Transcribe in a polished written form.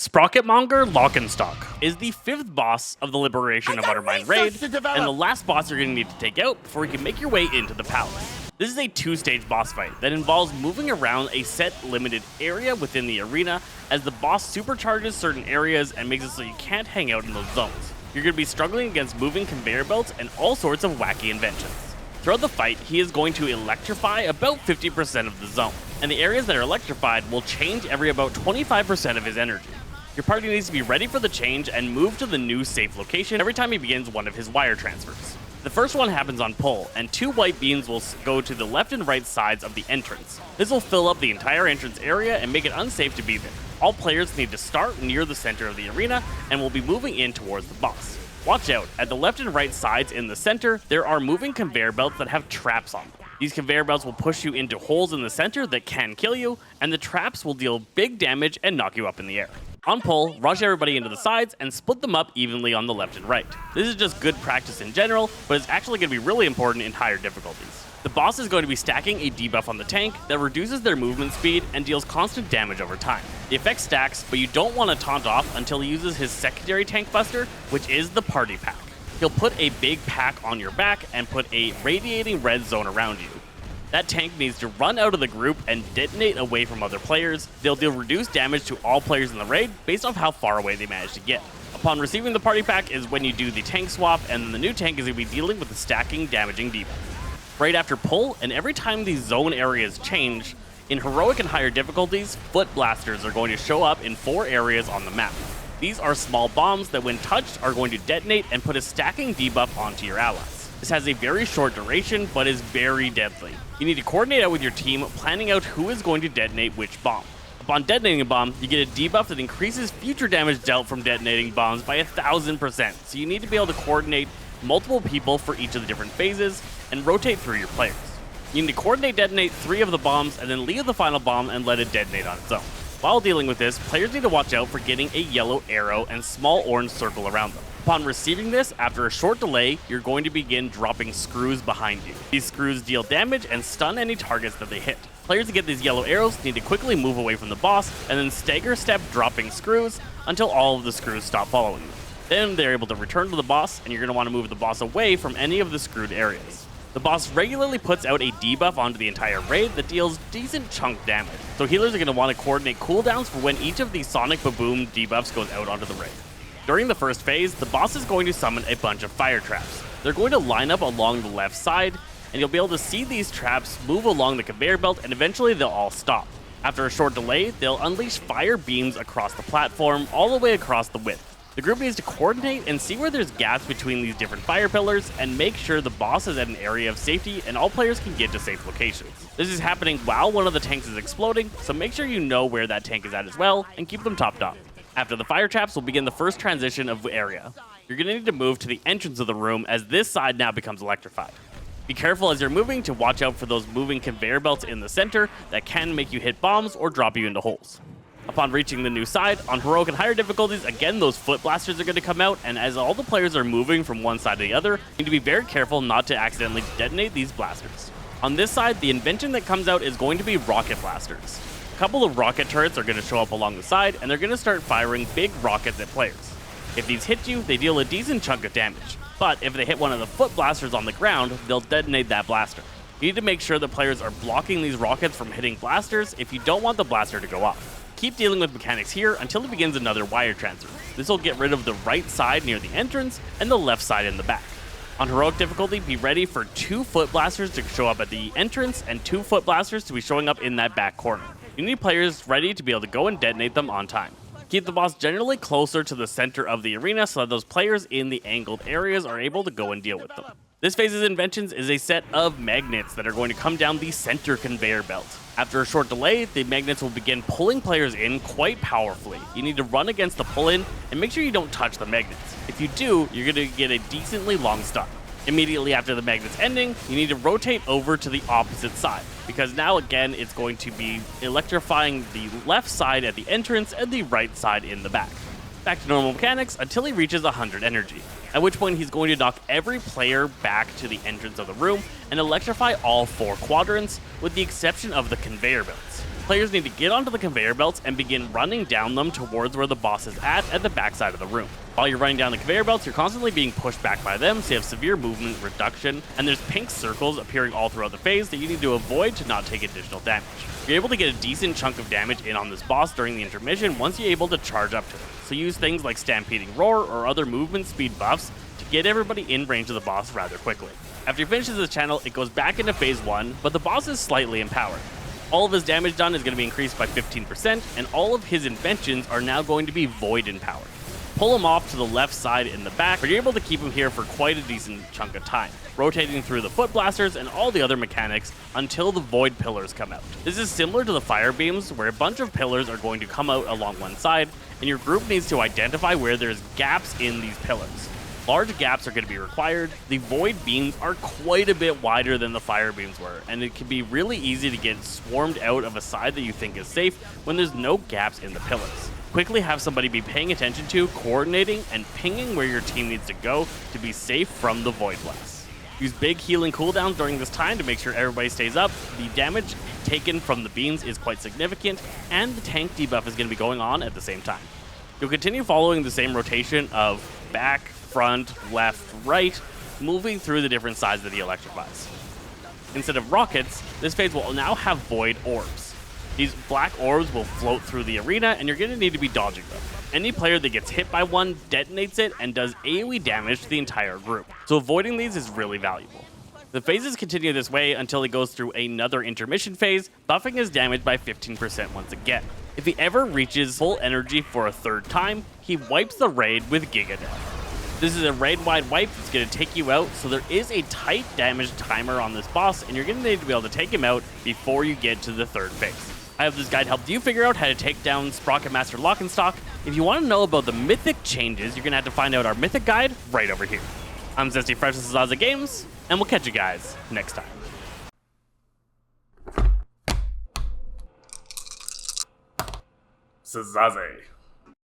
Sprocketmonger Lockenstock is the 5th boss of the Liberation of Undermine Raid, and the last boss you're going to need to take out before you can make your way into the palace. This is a 2-stage boss fight that involves moving around a set limited area within the arena as the boss supercharges certain areas and makes it so you can't hang out in those zones. You're going to be struggling against moving conveyor belts and all sorts of wacky inventions. Throughout the fight, he is going to electrify about 50% of the zone, and the areas that are electrified will change every about 25% of his energy. Your party needs to be ready for the change and move to the new safe location every time he begins one of his wire transfers. The first one happens on pull, and 2 white beams will go to the left and right sides of the entrance. This will fill up the entire entrance area and make it unsafe to be there. All players need to start near the center of the arena and will be moving in towards the boss. Watch out, at the left and right sides in the center, there are moving conveyor belts that have traps on them. These conveyor belts will push you into holes in the center that can kill you, and the traps will deal big damage and knock you up in the air. On pull, rush everybody into the sides and split them up evenly on the left and right. This is just good practice in general, but it's actually going to be really important in higher difficulties. The boss is going to be stacking a debuff on the tank that reduces their movement speed and deals constant damage over time. The effect stacks, but you don't want to taunt off until he uses his secondary tank buster, which is the party pack. He'll put a big pack on your back and put a radiating red zone around you. That tank needs to run out of the group and detonate away from other players. They'll deal reduced damage to all players in the raid based off how far away they manage to get. Upon receiving the party pack is when you do the tank swap, and then the new tank is going to be dealing with the stacking, damaging debuff. Right after pull, and every time these zone areas change, in heroic and higher difficulties, foot blasters are going to show up in 4 areas on the map. These are small bombs that when touched are going to detonate and put a stacking debuff onto your allies. This has a very short duration, but is very deadly. You need to coordinate out with your team, planning out who is going to detonate which bomb. Upon detonating a bomb, you get a debuff that increases future damage dealt from detonating bombs by 1000%, so you need to be able to coordinate multiple people for each of the different phases and rotate through your players. You need to detonate 3 of the bombs and then leave the final bomb and let it detonate on its own. While dealing with this, players need to watch out for getting a yellow arrow and small orange circle around them. Upon receiving this, after a short delay, you're going to begin dropping screws behind you. These screws deal damage and stun any targets that they hit. Players that get these yellow arrows need to quickly move away from the boss and then stagger step dropping screws until all of the screws stop following them. Then they're able to return to the boss, and you're going to want to move the boss away from any of the screwed areas. The boss regularly puts out a debuff onto the entire raid that deals decent chunk damage, so healers are going to want to coordinate cooldowns for when each of these Sonic Baboom debuffs goes out onto the raid. During the first phase, the boss is going to summon a bunch of fire traps. They're going to line up along the left side, and you'll be able to see these traps move along the conveyor belt, and eventually they'll all stop. After a short delay, they'll unleash fire beams across the platform all the way across the width. The group needs to coordinate and see where there's gaps between these different fire pillars and make sure the boss is at an area of safety and all players can get to safe locations. This is happening while one of the tanks is exploding, so make sure you know where that tank is at as well and keep them topped up. After the fire traps will begin the first transition of area. You're going to need to move to the entrance of the room as this side now becomes electrified. Be careful as you're moving to watch out for those moving conveyor belts in the center that can make you hit bombs or drop you into holes. Upon reaching the new side, on heroic and higher difficulties, again those foot blasters are going to come out, and as all the players are moving from one side to the other, you need to be very careful not to accidentally detonate these blasters. On this side, the invention that comes out is going to be rocket blasters. A couple of rocket turrets are going to show up along the side, and they're going to start firing big rockets at players. If these hit you, they deal a decent chunk of damage, but if they hit one of the foot blasters on the ground, they'll detonate that blaster. You need to make sure that players are blocking these rockets from hitting blasters if you don't want the blaster to go off. Keep dealing with mechanics here until it begins another wire transfer. This will get rid of the right side near the entrance and the left side in the back. On heroic difficulty, be ready for 2 foot blasters to show up at the entrance and 2 foot blasters to be showing up in that back corner. You need players ready to be able to go and detonate them on time. Keep the boss generally closer to the center of the arena so that those players in the angled areas are able to go and deal with them. This phase's inventions is a set of magnets that are going to come down the center conveyor belt. After a short delay, the magnets will begin pulling players in quite powerfully. You need to run against the pull-in and make sure you don't touch the magnets. If you do, you're going to get a decently long stun. Immediately after the magnets ending, you need to rotate over to the opposite side, because now again it's going to be electrifying the left side at the entrance and the right side in the back. Back to normal mechanics until he reaches 100 energy, at which point he's going to knock every player back to the entrance of the room and electrify all 4 quadrants, with the exception of the conveyor belts. Players need to get onto the conveyor belts and begin running down them towards where the boss is at the back side of the room. While you're running down the conveyor belts, you're constantly being pushed back by them, so you have severe movement reduction, and there's pink circles appearing all throughout the phase that you need to avoid to not take additional damage. You're able to get a decent chunk of damage in on this boss during the intermission once you're able to charge up to it, so use things like Stampeding Roar or other movement speed buffs to get everybody in range of the boss rather quickly. After you finish this channel, it goes back into phase 1, but the boss is slightly empowered. All of his damage done is going to be increased by 15%, and all of his inventions are now going to be void empowered. Pull him off to the left side in the back, where you're able to keep him here for quite a decent chunk of time, rotating through the foot blasters and all the other mechanics until the void pillars come out. This is similar to the fire beams, where a bunch of pillars are going to come out along one side, and your group needs to identify where there's gaps in these pillars. Large gaps are going to be required. The void beams are quite a bit wider than the fire beams were, and it can be really easy to get swarmed out of a side that you think is safe when there's no gaps in the pillars. Quickly have somebody be paying attention to, coordinating, and pinging where your team needs to go to be safe from the void blasts. Use big healing cooldowns during this time to make sure everybody stays up. The damage taken from the beams is quite significant, and the tank debuff is going to be going on at the same time. You'll continue following the same rotation of back, front, left, right, moving through the different sides of the electrifies. Instead of rockets, this phase will now have void orbs. These black orbs will float through the arena, and you're going to need to be dodging them. Any player that gets hit by one detonates it and does AoE damage to the entire group, so avoiding these is really valuable. The phases continue this way until he goes through another intermission phase, buffing his damage by 15% once again. If he ever reaches full energy for a third time, he wipes the raid with Giga Death. This is a raid-wide wipe that's going to take you out, so there is a tight damage timer on this boss, and you're going to need to be able to take him out before you get to the third phase. I hope this guide helped you figure out how to take down Sprocketmaster Lockenstock. If you want to know about the mythic changes, you're going to have to find out our mythic guide right over here. I'm Zesty Fresh with Zaza Games, and we'll catch you guys next time. Zaze.